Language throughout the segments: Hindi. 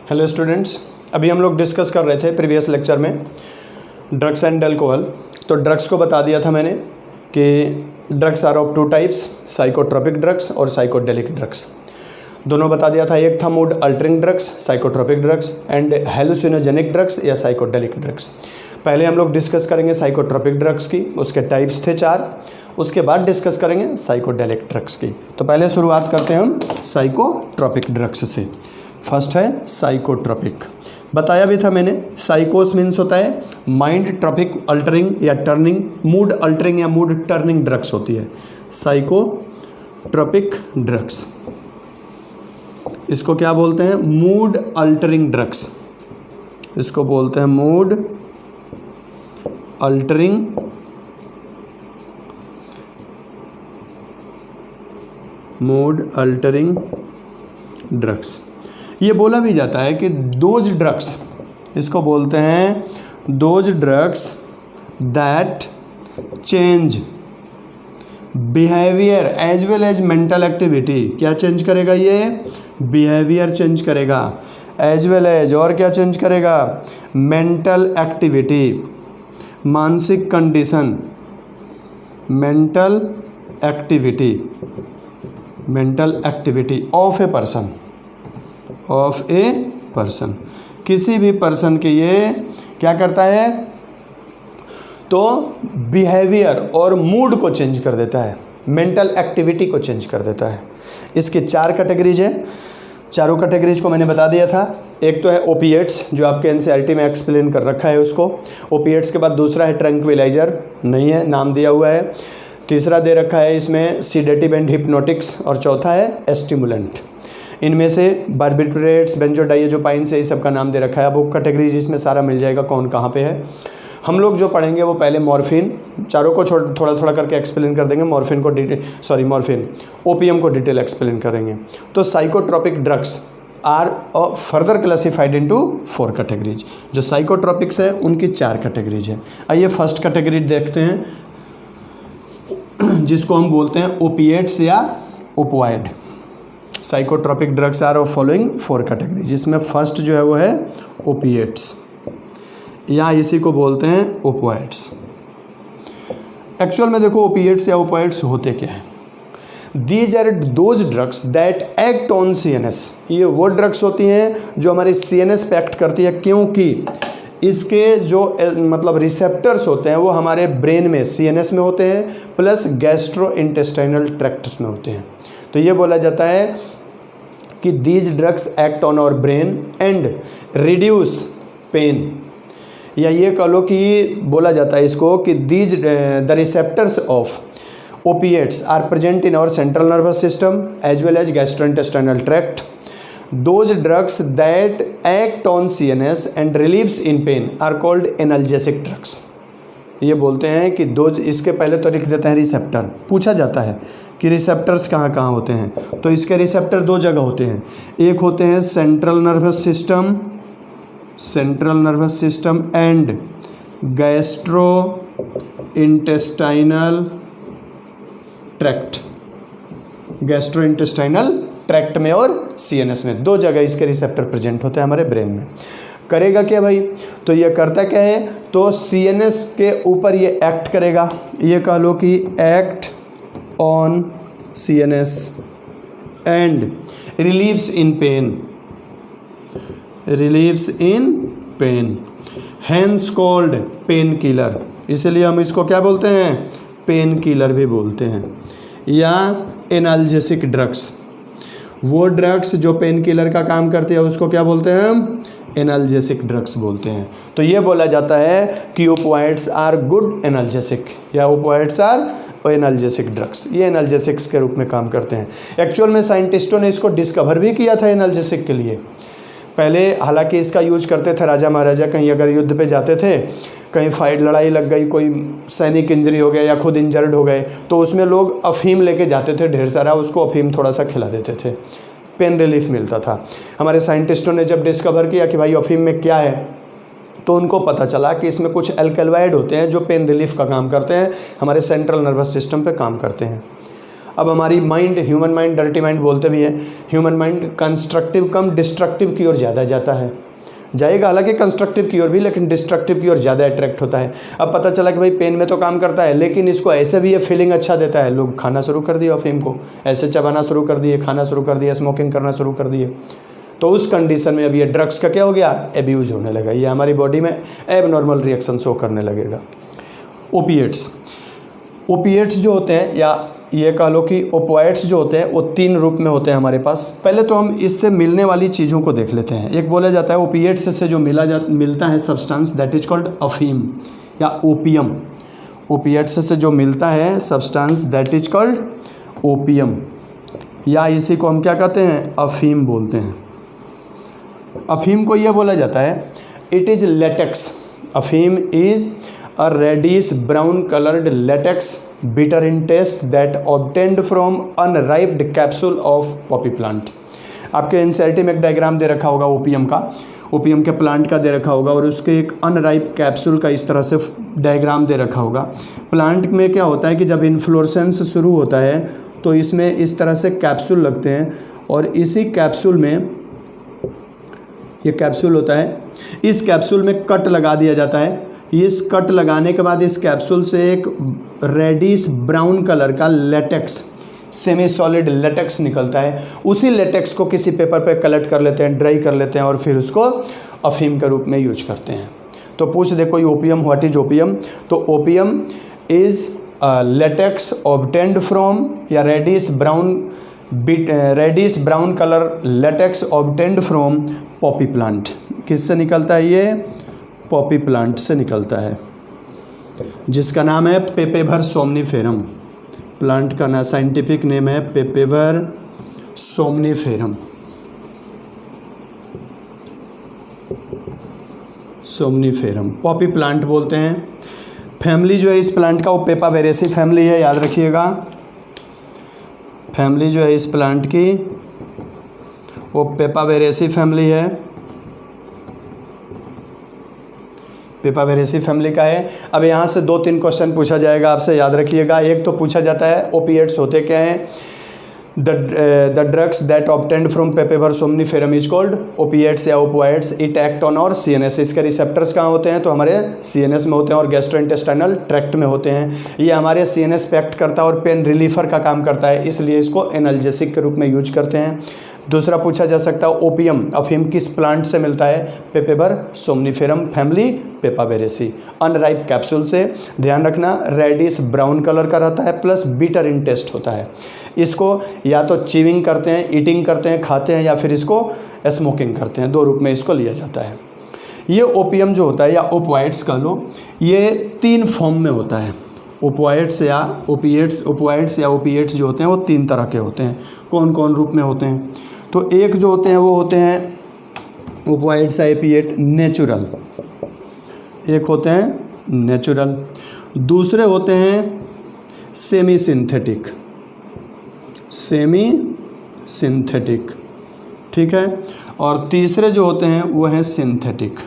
हेलो स्टूडेंट्स, अभी हम लोग डिस्कस कर रहे थे प्रीवियस लेक्चर में ड्रग्स एंड अल्कोहल। तो ड्रग्स को बता दिया था मैंने कि drugs are of two types, psychotropic drugs और साइकोडेलिक ड्रग्स। दोनों बता दिया था। एक था mood altering drugs, psychotropic drugs, and hallucinogenic drugs या साइकोडेलिक ड्रग्स। पहले हम लोग डिस्कस करेंगे साइकोट्रोपिक ड्रग्स की, उसके टाइप्स थे 4। उसके बाद डिस्कस करेंगे साइकोडेलिक ड्रग्स की। तो पहले शुरुआत करते हैं हम साइकोट्रोपिक ड्रग्स से। फर्स्ट है साइकोट्रोपिक। बताया भी था मैंने, साइकोस मीन्स होता है माइंड, ट्रॉपिक अल्टरिंग या टर्निंग, मूड अल्टरिंग या मूड टर्निंग ड्रग्स होती है साइकोट्रोपिक ड्रग्स। इसको क्या बोलते हैं? Mood altering drugs. इसको बोलते हैं मूड अल्टरिंग ड्रग्स। ये बोला भी जाता है कि दोज ड्रग्स, इसको बोलते हैं those drugs that change behaviour as well as mental activity. क्या चेंज करेगा? ये बिहेवियर चेंज करेगा, एज वेल एज, और क्या चेंज करेगा? मेंटल एक्टिविटी, मानसिक condition, mental activity of a person, किसी भी पर्सन के ये क्या करता है? तो बिहेवियर और मूड को चेंज कर देता है, मेंटल एक्टिविटी को चेंज कर देता है। इसकी 4 कैटेगरीज है। चारों कैटेगरीज को मैंने बता दिया था। एक तो है ओपिएट्स, जो आपके एनसीईआरटी में एक्सप्लेन कर रखा है उसको। ओपिएट्स के बाद दूसरा है ट्रैंक्विलाइजर, नहीं है, नाम दिया हुआ है। तीसरा दे रखा है इसमें सीडेटिव एंड हिप्नोटिक्स, और चौथा है स्टिमुलेंट। इनमें से बार्बिट्रेट्स, बेंजोडाइजेपाइन्स, ये सब का नाम दे रखा है। अब वो कैटेगरीज इसमें सारा मिल जाएगा कौन कहाँ पे है। हम लोग जो पढ़ेंगे वो पहले मॉर्फिन, चारों को थोड़ा थोड़ा करके एक्सप्लेन कर देंगे। मॉर्फिन ओपीएम को डिटेल एक्सप्लेन करेंगे। तो psychotropic drugs are further classified into 4 categories. जो साइकोट्रोपिक्स है उनकी 4 कैटेगरीज है। आइए फर्स्ट कैटेगरी देखते हैं, जिसको हम बोलते हैं ओपिएट्स या opioid. Psychotropic drugs are of following 4 category, जिसमें फर्स्ट जो है वो है ओपिएट्स, या इसी को बोलते हैं ओपोइड्स। एक्चुअल में देखो ओपिएट्स या ओपोइड्स होते क्या है? These are those drugs that act on CNS. ये वो ड्रग्स होती हैं जो हमारी सीएनएस पे एक्ट करती है, क्योंकि इसके जो मतलब रिसेप्टर्स होते हैं वो हमारे ब्रेन में, सीएनएस में होते हैं, प्लस गैस्ट्रो इंटेस्टाइनल ट्रैक्ट में होते हैं। तो ये बोला जाता है कि these drugs act on our brain and reduce pain, या ये कह लो कि बोला जाता है इसको कि these the receptors of opiates are present in our central nervous system as well as gastrointestinal tract. Those drugs that act on CNS and relieves in pain are called analgesic drugs। ये बोलते हैं कि दोज, इसके पहले तो लिख देते हैं रिसेप्टर। पूछा जाता है कि रिसेप्टर्स कहाँ कहाँ होते हैं, तो इसके रिसेप्टर 2 जगह होते हैं। एक होते हैं central nervous system and gastro intestinal tract में और सीएनएस में, 2 जगह इसके रिसेप्टर प्रेजेंट होते हैं हमारे ब्रेन में। करेगा क्या भाई? तो ये करता क्या है? तो सीएनएस के ऊपर ये एक्ट करेगा। ये कह लो कि act on CNS and relieves in pen, hence called pain killer. इसलिए हम इसको क्या बोलते हैं? पेन किलर भी बोलते हैं, या एनाल्जेसिक ड्रग्स। वो ड्रग्स जो पेन किलर का काम करते हैं उसको क्या बोलते हैं? हम एनाल्जेसिक ड्रग्स बोलते हैं। तो ये बोला जाता है कि ओपोइड्स आर गुड एनाल्जेसिक, या ओपोइड्स आर एनाल्जेसिक ड्रग्स। ये एनाल्जेसिक्स के रूप में काम करते हैं। एक्चुअल में साइंटिस्टों ने इसको डिस्कवर भी किया था एनाल्जेसिक के लिए पहले। हालांकि इसका यूज करते थे राजा महाराजा, कहीं अगर युद्ध पे जाते थे, कहीं फाइट लड़ाई लग गई, कोई सैनिक इंजरी हो गया या खुद इंजर्ड हो गए, तो उसमें लोग अफीम लेके जाते थे ढेर सारा, उसको अफीम थोड़ा सा खिला देते थे, पेन रिलीफ मिलता था। हमारे साइंटिस्टों ने जब डिस्कवर किया कि भाई अफीम में क्या है, तो उनको पता चला कि इसमें कुछ एल्कलॉइड होते हैं जो पेन रिलीफ का काम करते हैं, हमारे सेंट्रल नर्वस सिस्टम पे काम करते हैं। अब हमारी mind, human mind, dirty mind बोलते भी हैं, ह्यूमन माइंड कंस्ट्रक्टिव कम डिस्ट्रक्टिव की ओर ज़्यादा जाता है, जाएगा हालांकि कंस्ट्रक्टिव की ओर भी, लेकिन डिस्ट्रक्टिव की ओर ज़्यादा अट्रैक्ट होता है। अब पता चला कि भाई पेन में तो काम करता है, लेकिन इसको ऐसे भी ये फीलिंग अच्छा देता है, लोग खाना शुरू कर दिए अफीम को, ऐसे चबाना शुरू कर दिए, खाना शुरू कर दिया, स्मोकिंग करना शुरू कर दिए। तो उस कंडीशन में अब ये ड्रग्स का क्या हो गया, एब्यूज़ होने लगा, ये हमारी बॉडी में एबनॉर्मल रिएक्शन शो करने लगेगा। ओपिएट्स, ओपिएट्स जो होते हैं, या ये कह लो कि ओपिएट्स जो होते हैं वो 3 रूप में होते हैं हमारे पास। पहले तो हम इससे मिलने वाली चीज़ों को देख लेते हैं। एक बोला जाता है ओपिएट्स से जो मिलता है सब्सटेंस, दैट इज कॉल्ड अफीम या ओपियम। ओपिएट्स से जो मिलता है substance that is called opium, या इसी को हम क्या कहते हैं, अफीम बोलते हैं। अफीम को यह बोला जाता है इट इज़ लेटेक्स, अफीम is a reddish brown colored latex bitter in taste that obtained from unripe capsule of poppy plant। आपके एनसीईआरटी में एक डायग्राम दे रखा होगा ओपियम का, ओपियम के प्लांट का दे रखा होगा, और उसके एक अनराइप कैप्सूल का इस तरह से डायग्राम दे रखा होगा। प्लांट में क्या होता है कि जब इन्फ्लोरेसेंस शुरू होता है तो इसमें इस तरह से कैप्सूल लगते हैं, और इसी कैप्सूल में, ये कैप्सूल होता है, इस कैप्सूल में कट लगा दिया जाता है। इस कट लगाने के बाद इस कैप्सूल से एक रेडिश ब्राउन कलर का लेटेक्स, सेमी सॉलिड लेटेक्स निकलता है। उसी लेटेक्स को किसी पेपर पे कलेक्ट कर लेते हैं, ड्राई कर लेते हैं, और फिर उसको अफीम के रूप में यूज करते हैं। तो पूछ दे कोई ओपियम, व्हाट इज ओपियम, तो opium is latex obtained from, या reddish brown colour latex obtained from poppy plant. किससे निकलता है ये, पॉपी प्लांट से निकलता है, जिसका नाम है पेपेवर सोमनीफेरम। प्लांट का ना साइंटिफिक नेम है Papaver somniferum, somniferum Poppy plant बोलते हैं। फैमिली जो है इस प्लांट का वो पेपावेरेसी फैमिली है, याद रखिएगा। फैमिली जो है इस प्लांट की वो पेपावेरेसी फैमिली है, पेपावेरेसी फैमिली का है। अब यहाँ से 2-3 क्वेश्चन पूछा जाएगा आपसे, याद रखिएगा। एक तो पूछा जाता है ओपिएट्स होते क्या हैं, the drugs that obtained from पेपेवर somniferum is called opiates या ओपिएट्स। इट एक्ट ऑन और सीएनएस, इसके रिसेप्टर्स कहाँ होते हैं, तो हमारे सीएनएस में होते हैं और गैस्ट्रोइंटेस्टाइनल ट्रैक्ट में होते हैं। ये हमारे सीएनएस पे एक्ट करता है और पेन रिलीफर का काम करता है, इसलिए इसको एनाल्जेसिक के रूप में यूज करते हैं। दूसरा पूछा जा सकता है ओपियम, अफीम किस प्लांट से मिलता है, Papaver somniferum family, Papaveraceae. Unripe capsule से, ध्यान रखना रेडिश ब्राउन कलर का रहता है, प्लस बीटर इन टेस्ट होता है। इसको या तो च्यूइंग करते हैं, ईटिंग करते हैं, खाते हैं, या फिर इसको स्मोकिंग करते हैं, 2 रूप में इसको लिया जाता है। ये ओपियम जो होता है, या ओपिएट्स कह लो, ये 3 फॉर्म में होता है। ओपिएट्स या ओपिएट्स जो होते हैं वो 3 तरह के होते हैं। कौन कौन रूप में होते हैं, तो एक जो होते हैं वो होते हैं ओपिएट्स या ओपिएट नेचुरल, एक होते हैं नेचुरल, दूसरे होते हैं सेमी सिंथेटिक, ठीक है, और तीसरे जो होते हैं वो हैं सिंथेटिक,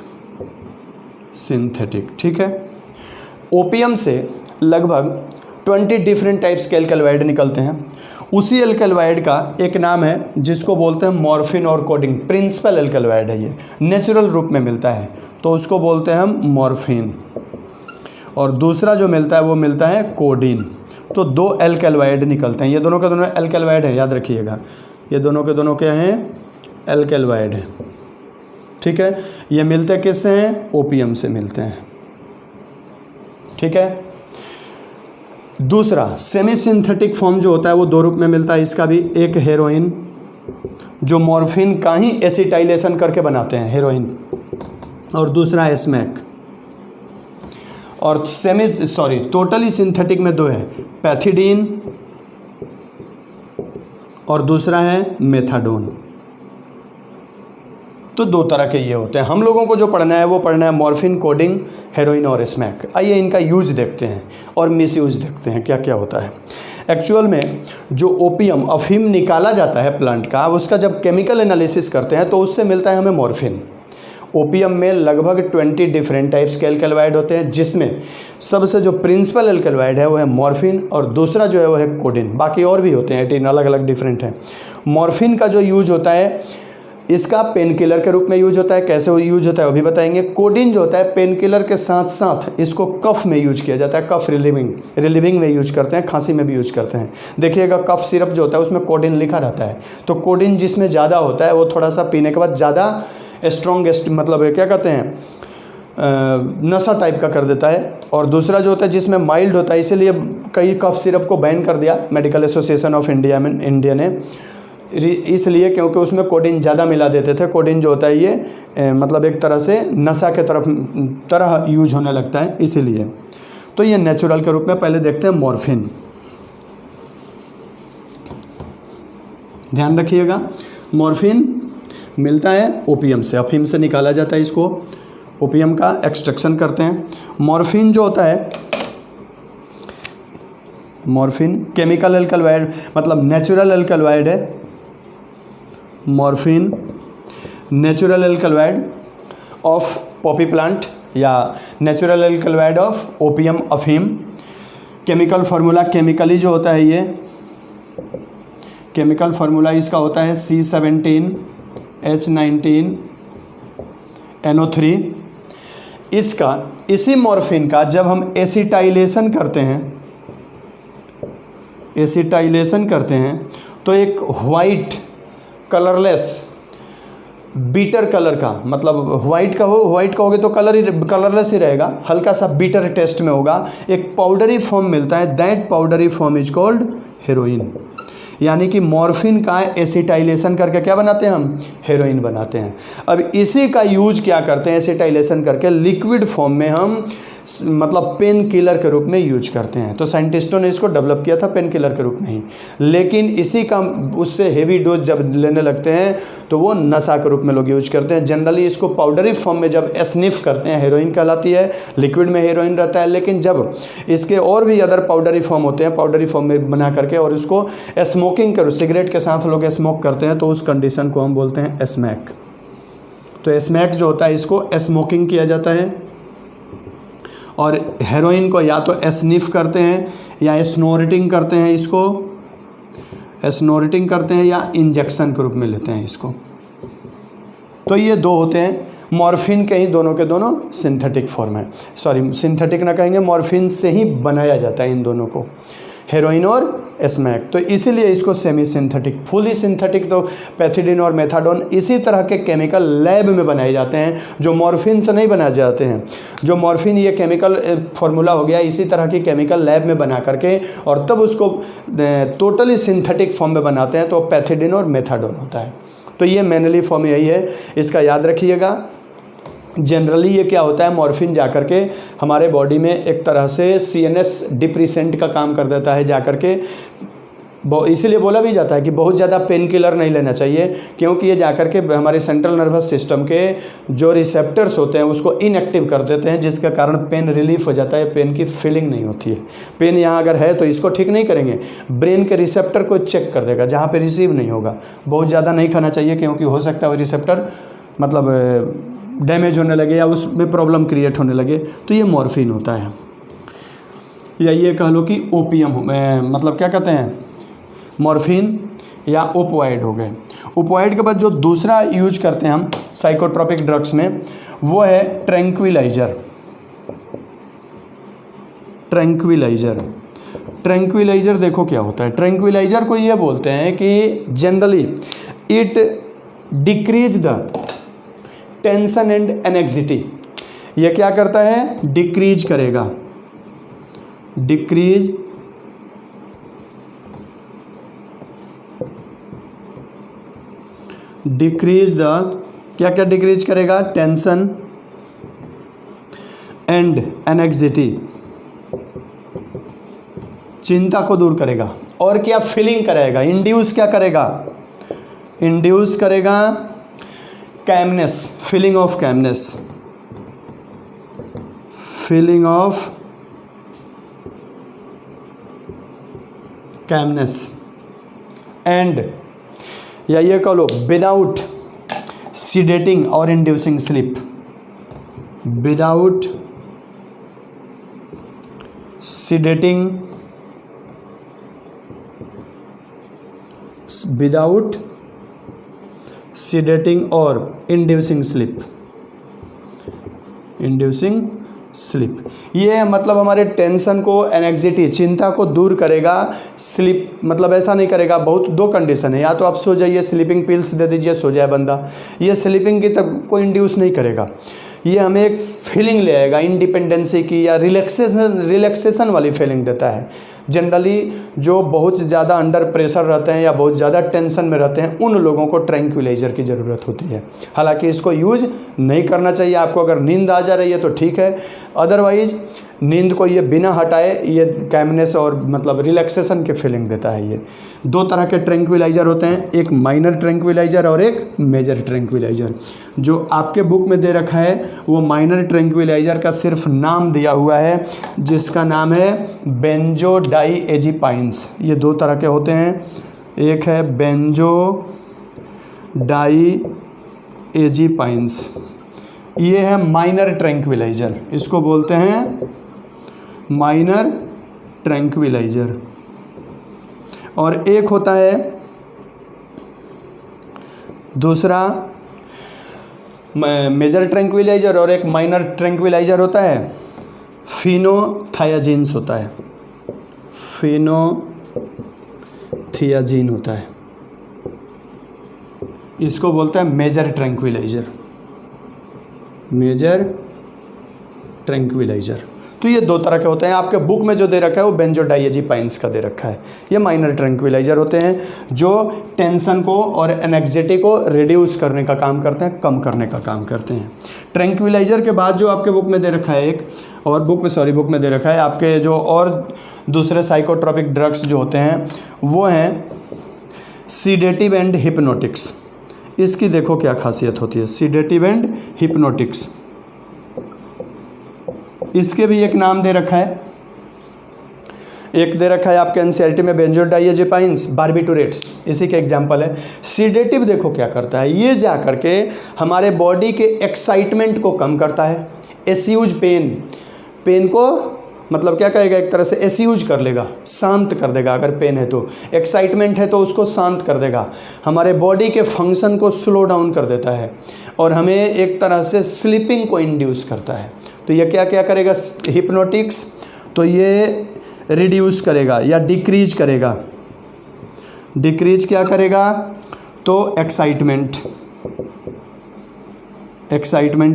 ठीक है। ओपियम से लगभग 20 डिफरेंट टाइप्स के एल्कलॉइड निकलते हैं। उसी एल्कलॉइड का एक नाम है जिसको बोलते हैं मॉर्फिन और कोडिन, प्रिंसिपल एल्कलॉइड है, ये नेचुरल रूप में मिलता है तो उसको बोलते हैं हम मॉर्फिन, और दूसरा जो मिलता है वो मिलता है कोडिन। तो 2 एल्कलॉइड निकलते हैं, ये दोनों के दोनों एल्कलॉइड हैं, याद रखिएगा, ये दोनों के दोनों क्या हैं, एल्कलॉइड हैं, ठीक है। ये मिलते किससे हैं, ओपियम से मिलते हैं, ठीक है। दूसरा सेमी सिंथेटिक फॉर्म जो होता है वो 2 रूप में मिलता है इसका भी, एक हेरोइन जो मॉर्फिन का ही एसिटाइलेशन करके बनाते हैं हेरोइन, और दूसरा स्मैक। और टोटली सिंथेटिक में 2 है, पैथिडीन और दूसरा है मेथाडोन। तो 2 तरह के ये होते हैं। हम लोगों को जो पढ़ना है वो पढ़ना है मॉर्फिन, कोडिंग, हेरोइन और स्मैक। आइए इनका यूज देखते हैं और मिस यूज देखते हैं क्या क्या होता है। एक्चुअल में जो ओपियम अफीम निकाला जाता है प्लांट का, उसका जब केमिकल एनालिसिस करते हैं तो उससे मिलता है हमें मॉर्फिन। ओपियम में लगभग 20 डिफरेंट टाइप्स के एल्कलॉइड होते हैं, जिसमें सबसे जो प्रिंसिपल एल्कलॉइड है वो है मॉर्फिन और दूसरा जो है वो है कोडिन। बाकी और भी होते हैं 18 अलग अलग डिफरेंट हैं। मॉर्फिन का जो यूज होता है इसका पेन किलर के रूप में यूज होता है। कैसे वो यूज होता है वो भी बताएंगे। कोडिन जो होता है पेन किलर के साथ साथ इसको कफ में यूज किया जाता है, कफ रिलीविंग में यूज करते हैं, खांसी में भी यूज करते हैं। देखिएगा कफ सिरप जो होता है उसमें कोडिन लिखा रहता है, तो कोडिन जिसमें ज़्यादा होता है वो थोड़ा सा पीने के बाद ज़्यादा स्ट्रॉन्गेस्ट मतलब क्या कहते हैं नशा टाइप का कर देता है। और दूसरा जो होता है जिसमें माइल्ड होता है, इसीलिए कई कफ सिरप को बैन कर दिया मेडिकल एसोसिएशन ऑफ इंडिया ने, इसलिए क्योंकि उसमें कोडिन ज़्यादा मिला देते थे। कोडिन जो होता है ये मतलब एक तरह से नशा के तरह यूज होने लगता है, इसीलिए। तो ये नेचुरल के रूप में पहले देखते हैं मॉर्फिन। ध्यान रखिएगा, मॉर्फिन मिलता है ओपियम से, अफीम से निकाला जाता है, इसको ओपियम का एक्सट्रैक्शन करते हैं। मॉर्फिन जो होता है, मॉर्फिन केमिकल एल्कलॉइड मतलब नेचुरल एल्कलॉइड है। Morphine natural alkaloid of Poppy plant या नेचुरल एल्कलॉइड ऑफ ओपियम अफीम। केमिकल फार्मूला केमिकली जो होता है, ये केमिकल फार्मूला इसका होता है C17H19NO3। इसका इसी मॉर्फिन का जब हम एसिटाइलेशन करते हैं तो एक वाइट कलरलेस बीटर कलर का, मतलब वाइट कहोगे तो कलरलेस ही रहेगा, हल्का सा बीटर टेस्ट में होगा, एक पाउडरी फॉर्म मिलता है। That powdery form is called heroin. यानी कि मॉर्फिन का एसिटाइलेशन करके क्या बनाते हैं हम, हेरोइन बनाते हैं। अब इसी का यूज क्या करते हैं, एसिटाइलेशन करके लिक्विड फॉर्म में हम मतलब पेन किलर के रूप में यूज करते हैं। तो साइंटिस्टों ने इसको डेवलप किया था पेन किलर के रूप में ही, लेकिन इसी का उससे हेवी डोज जब लेने लगते हैं तो वो नशा के रूप में लोग यूज करते हैं। जनरली इसको पाउडरी फॉर्म में जब स्निफ करते हैं हेरोइन कहलाती है, लिक्विड में हेरोइन रहता है। लेकिन जब इसके और भी अदर पाउडरी फॉर्म होते हैं, पाउडरी फॉर्म में बना करके और इसको स्मोकिंग करो, सिगरेट के साथ लोग स्मोक करते हैं, तो उस कंडीशन को हम बोलते हैं स्मैक। तो स्मैक जो होता है इसको स्मोकिंग किया जाता है। और हेरोइन को या तो स्निफ करते हैं या स्नोरिटिंग करते हैं, इसको स्नोरिटिंग करते हैं या इंजेक्शन के रूप में लेते हैं इसको। तो ये दो होते हैं। मॉर्फिन के ही दोनों के दोनों सिंथेटिक फॉर्म है, सॉरी सिंथेटिक ना कहेंगे, मॉर्फिन से ही बनाया जाता है इन दोनों को, हेरोइन और स्मैक। तो इसीलिए इसको सेमी सिंथेटिक, फुली सिंथेटिक तो पैथिडीन और मेथाडोन इसी तरह के केमिकल लैब में बनाए जाते हैं जो मॉर्फिन से नहीं बनाए जाते हैं। जो मॉर्फिन ये केमिकल फार्मूला हो गया, इसी तरह की केमिकल लैब में बना करके और तब उसको टोटली सिंथेटिक फॉर्म में बनाते हैं, तो पैथिडीन और मेथाडोन होता है। तो ये मेनली फॉर्म यही है, इसका याद रखिएगा। जनरली ये क्या होता है, मॉर्फिन जाकर के हमारे बॉडी में एक तरह से CNS डिप्रेसेंट का काम कर देता है जाकर के। इसीलिए बोला भी जाता है कि बहुत ज़्यादा पेन किलर नहीं लेना चाहिए, क्योंकि ये जाकर के हमारे सेंट्रल नर्वस सिस्टम के जो रिसेप्टर्स होते हैं उसको इनएक्टिव कर देते हैं, जिसके कारण पेन रिलीफ हो जाता है, पेन की फीलिंग नहीं होती है। पेन यहाँ अगर है तो इसको ठीक नहीं करेंगे, ब्रेन के रिसेप्टर को चेक कर देगा जहाँ पर रिसीव नहीं होगा। बहुत ज़्यादा नहीं खाना चाहिए, क्योंकि हो सकता है वो रिसेप्टर मतलब डैमेज होने लगे या उसमें प्रॉब्लम क्रिएट होने लगे। तो ये मॉर्फिन होता है, या ये कह लो कि ओपियम मतलब क्या कहते हैं, मॉर्फिन या ओपोइड हो गए। ओपोइड के बाद जो दूसरा यूज करते हैं हम साइकोट्रोपिक ड्रग्स में, वो है ट्रैंक्विलाइजर। ट्रैंक्विलाइजर देखो क्या होता है। ट्रैंक्विलाइजर को ये बोलते हैं कि generally it decrease the tension and anxiety. ये क्या करता है, डिक्रीज करेगा, डिक्रीज द क्या क्या डिक्रीज करेगा, टेंशन एंड एनेक्सिटी, चिंता को दूर करेगा। और क्या, फीलिंग कराएगा, इंड्यूस क्या करेगा, इंड्यूस करेगा calmness, feeling of calmness, feeling of calmness and या ये कह लो विदाउट सीडेटिंग और inducing sleep, without sedating, without sedating और इंड्यूसिंग स्लीप, इंड्यूसिंग स्लीप। ये मतलब हमारे टेंशन को, एंग्जाइटी, चिंता को दूर करेगा। स्लीप मतलब ऐसा नहीं करेगा, बहुत दो कंडीशन है, या तो आप सो जाइए, स्लीपिंग पिल्स दे दीजिए, सो जाए बंदा, ये स्लीपिंग की तब कोई इंड्यूस नहीं करेगा। ये हमें एक फीलिंग ले आएगा इंडिपेंडेंसी की, या रिलैक्सेशन वाली फीलिंग देता है। जनरली जो बहुत ज़्यादा अंडर प्रेशर रहते हैं या बहुत ज़्यादा टेंशन में रहते हैं, उन लोगों को ट्रैंक्विलाइजर की ज़रूरत होती है। हालांकि इसको यूज नहीं करना चाहिए। आपको अगर नींद आ जा रही है तो ठीक है, अदरवाइज नींद को ये बिना हटाए ये कैमनेस और मतलब रिलैक्सेशन की फीलिंग देता है। ये दो तरह के ट्रैंक्विलाइजर होते हैं, एक माइनर ट्रैंक्विलाइजर और एक मेजर ट्रैंक्विलाइजर। जो आपके बुक में दे रखा है वो माइनर ट्रैंक्विलाइजर का सिर्फ नाम दिया हुआ है, जिसका नाम है बेंजोडाइएज़ेपाइन्स। ये दो तरह के होते हैं, एक है बेंजोडाइएज़ेपाइन्स, ये है माइनर ट्रैंक्विलाइजर, इसको बोलते हैं माइनर ट्रैंक्विलाइजर। और एक होता है दूसरा मेजर ट्रैंक्विलाइजर, और एक माइनर ट्रैंक्विलाइजर होता है फिनोथायाजीन्स होता है, फिनोथियाजीन होता है, इसको बोलते हैं मेजर ट्रैंक्विलाइजर, मेजर ट्रैंक्विलाइजर। तो ये दो तरह के होते हैं। आपके बुक में जो दे रखा है वो बेंजोडाइएज़ेपाइन्स का दे रखा है। ये माइनर ट्रैंक्विलाइजर होते हैं जो टेंशन को और एंग्जाइटी को रिड्यूस करने का काम करते हैं, कम करने का काम करते हैं। ट्रैंक्विलाइजर के बाद जो आपके बुक में दे रखा है एक और बुक में दे रखा है आपके जो और दूसरे साइकोट्रोपिक ड्रग्स जो होते हैं वो हैं सीडेटिव एंड हिप्नोटिक्स। इसकी देखो क्या खासियत होती है, सीडेटिव एंड हिप्नोटिक्स। इसके भी एक नाम दे रखा है, एक दे रखा है आपके एनसीईआरटी में बेंजोडाइएज़ेपाइन्स, बार्बिटूरेट्स, इसी के एग्जाम्पल है। सीडेटिव देखो क्या करता है, ये जा करके हमारे बॉडी के एक्साइटमेंट को कम करता है। एस्यूज पेन को मतलब क्या करेगा, एक तरह से एस्यूज कर लेगा, शांत कर देगा। अगर पेन है तो, एक्साइटमेंट है तो उसको शांत कर देगा, हमारे बॉडी के फंक्शन को स्लो डाउन कर देता है और हमें एक तरह से स्लीपिंग को इंड्यूस करता है। तो ये क्या क्या करेगा हिप्नोटिक्स, तो ये रिड्यूस करेगा या डिक्रीज करेगा। डिक्रीज क्या करेगा, तो एक्साइटमेंट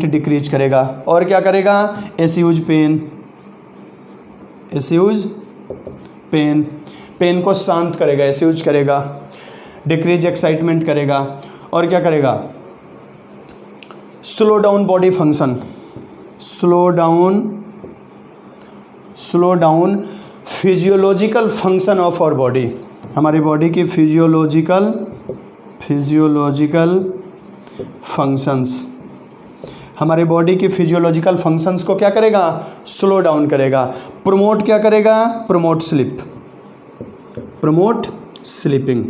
डिक्रीज करेगा। और क्या करेगा, एस्यूज पेन को शांत करेगा, एस्यूज करेगा, डिक्रीज एक्साइटमेंट करेगा। और क्या करेगा, slow down body function, slow down physiological function of our body. हमारी बॉडी की फिजियोलॉजिकल फंक्शंस, हमारे बॉडी की फिजियोलॉजिकल फंक्शंस को क्या करेगा, स्लो डाउन करेगा। प्रमोट क्या करेगा, प्रमोट स्लीपिंग,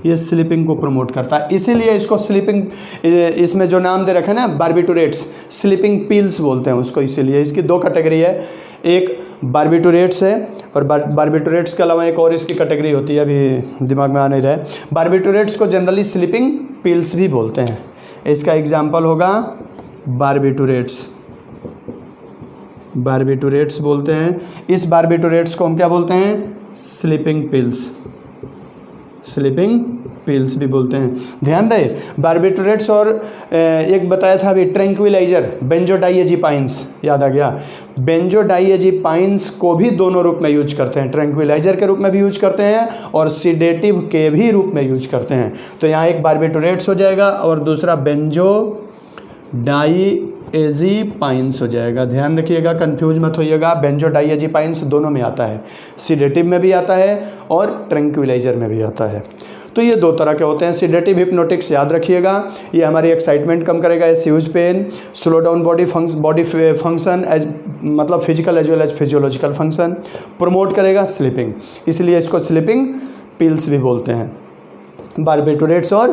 ये स्लीपिंग को प्रमोट करता है। इसीलिए इसको स्लीपिंग, इसमें जो नाम दे रखा है ना बार्बिटूरेट्स, स्लीपिंग पिल्स बोलते हैं उसको। इसीलिए इसकी दो कैटेगरी है, एक बार्बिटूरेट्स है और बार्बिटूरेट्स के अलावा एक और इसकी कैटेगरी होती है, अभी दिमाग में आ नहीं रहा है। बार्बिटूरेट्स को जनरली स्लीपिंग पिल्स भी बोलते हैं। इसका एग्जाम्पल होगा बार्बिटूरेट्स बोलते हैं। इस बार्बिटूरेट्स को हम क्या बोलते हैं, स्लीपिंग पिल्स भी बोलते हैं। ध्यान रहे, बार्बिटूरेट्स और एक बताया था अभी ट्रैंक्विलाइजर बेंजोडाइएज़ेपाइन्स, याद आ गया। बेंजोडाइएज़ेपाइन्स को भी दोनों रूप में यूज करते हैं, ट्रैंक्विलाइजर के रूप में भी यूज करते हैं और सीडेटिव के भी रूप में यूज करते हैं। तो यहाँ एक बार्बिटूरेट्स हो जाएगा और दूसरा बेंजोडाइएज़ेपाइन्स हो जाएगा। ध्यान रखिएगा, कंफ्यूज मत होइएगा, बेंजोडाइएज़ेपाइन्स दोनों में आता है, सीडेटिव में भी आता है और ट्रैंक्विलाइजर में भी आता है। तो ये दो तरह के होते हैं, सीडेटिव हिप्नोटिक्स याद रखिएगा, ये हमारी एक्साइटमेंट कम करेगा, assuage pain, slow down body function मतलब physical as well as physiological function, promote करेगा स्लीपिंग, इसलिए इसको स्लीपिंग पिल्स भी बोलते हैं, बार्बिटूरेट्स और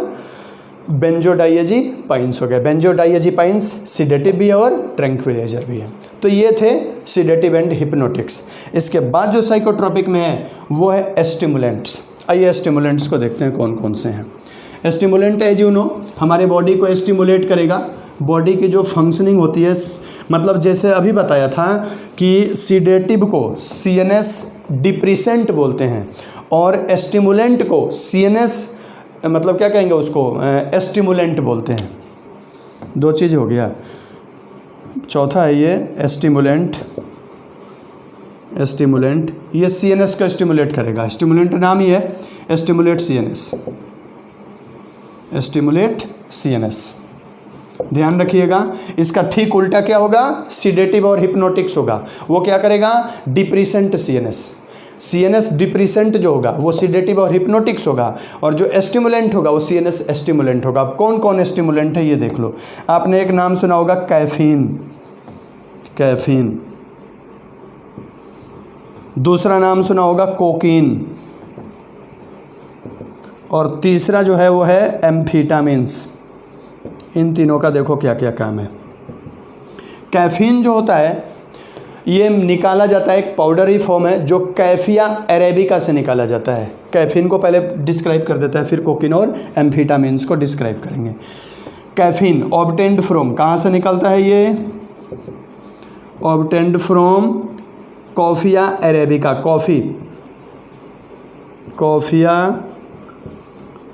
बेंजोडाइएज़ेपाइंस हो गया। बेंजोडाइएज़ेपाइंस सिडेटिव भी है और ट्रैंक्विलाइजर भी है। तो ये थे सिडेटिव एंड हिप्नोटिक्स। इसके बाद जो साइकोट्रॉपिक में है वो है स्टिमुलेंट्स। आइए स्टिमुलेंट्स को देखते हैं कौन कौन से हैं। स्टिमुलेंट एज यू नो हमारे बॉडी को स्टिमुलेट करेगा। बॉडी की जो फंक्शनिंग होती है, मतलब जैसे अभी बताया था कि सीडेटिव को CNS डिप्रेसेंट बोलते हैं और स्टिमुलेंट को CNS मतलब क्या कहेंगे उसको, स्टिमुलेंट बोलते हैं। दो चीज़ हो गया। चौथा है ये स्टिमुलेंट ये CNS को स्टिमुलेट करेगा। स्टिमुलेंट नाम ही है स्टिमुलेट CNS। ध्यान रखिएगा। इसका ठीक उल्टा क्या होगा, सीडेटिव और हिप्नोटिक्स होगा। वो क्या करेगा, डिप्रेसेंट CNS डिप्रेसेंट जो होगा वो सीडेटिव और हिप्नोटिक्स होगा, और जो स्टिमुलेंट होगा वो CNS स्टिमुलेंट होगा। अब कौन कौन स्टिमुलेंट है ये देख लो। आपने एक नाम सुना होगा कैफीन, दूसरा नाम सुना होगा कोकीन, और तीसरा जो है वो है एम्फीटामिन्स। इन तीनों का देखो क्या क्या काम है। कैफीन जो होता है ये निकाला जाता है, एक पाउडरी फॉर्म है जो कैफिया अरेबिका से निकाला जाता है। कैफीन को पहले डिस्क्राइब कर देता है, फिर कोकीन और एम्फीटामिन्स को डिस्क्राइब करेंगे। कैफीन ऑब्टेन्ड फ्रॉम, कहाँ से निकलता है ये, obtained from coffea arabica, coffea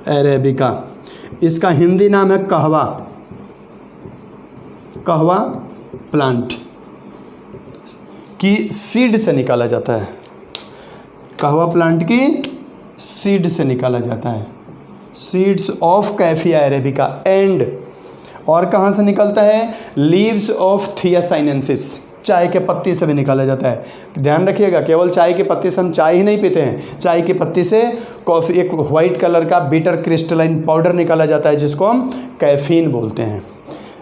arabica. इसका हिंदी नाम है कहवा प्लांट की सीड से निकाला जाता है। कहवा प्लांट की सीड से निकाला जाता है, सीड्स ऑफ कैफिया अरेबिका। एंड और कहाँ से निकलता है, लीव्स ऑफ थियासाइनेंसिस, चाय के पत्ती से भी निकाला जाता है। ध्यान रखिएगा, केवल चाय की पत्ती से हम चाय ही नहीं पीते हैं, चाय की पत्ती से कॉफ़ी एक वाइट कलर का बीटर क्रिस्टलाइन पाउडर निकाला जाता है जिसको हम कैफीन बोलते हैं।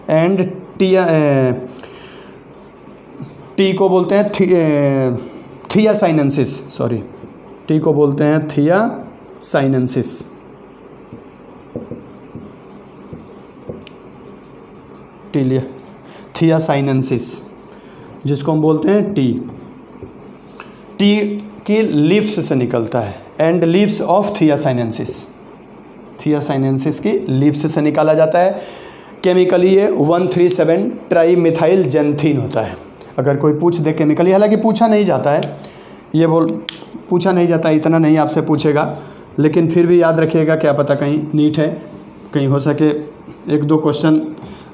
एंड टी को बोलते हैं थियासाइनेंसिस, टी को बोलते हैं थियासाइनेंसिस। थियासाइनेंसिस जिसको हम बोलते हैं टी की लीव्स से निकलता है। एंड लीव्स ऑफ थियासाइनेंसिस की लीव्स से निकाला जाता है। केमिकली ये 137 ट्राईमिथाइल जेंथीन होता है। अगर कोई पूछ दे केमिकली, हालांकि पूछा नहीं जाता है, पूछा नहीं जाता, इतना नहीं आपसे पूछेगा, लेकिन फिर भी याद रखिएगा, क्या पता कहीं नीट है, कहीं हो सके एक दो क्वेश्चन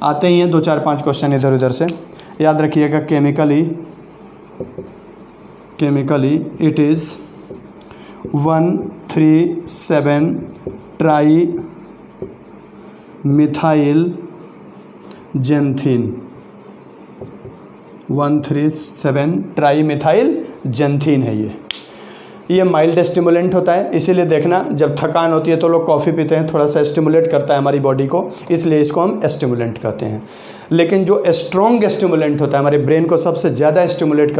आते ही हैं, 2-4-5 क्वेश्चन इधर उधर से। याद रखिएगा chemically it is 137 trimethyl xanthine, 137 trimethyl xanthine है ये माइल्ड स्टिमुलेंट होता है। इसीलिए देखना, जब थकान होती है तो लोग कॉफ़ी पीते हैं, थोड़ा सा स्टिमुलेट करता है हमारी बॉडी को, इसलिए इसको हम स्टिमुलेंट कहते हैं। लेकिन जो स्ट्रॉन्ग स्टिमुलेंट होता है, हमारे ब्रेन को सबसे ज़्यादा स्टिमुलेट करता है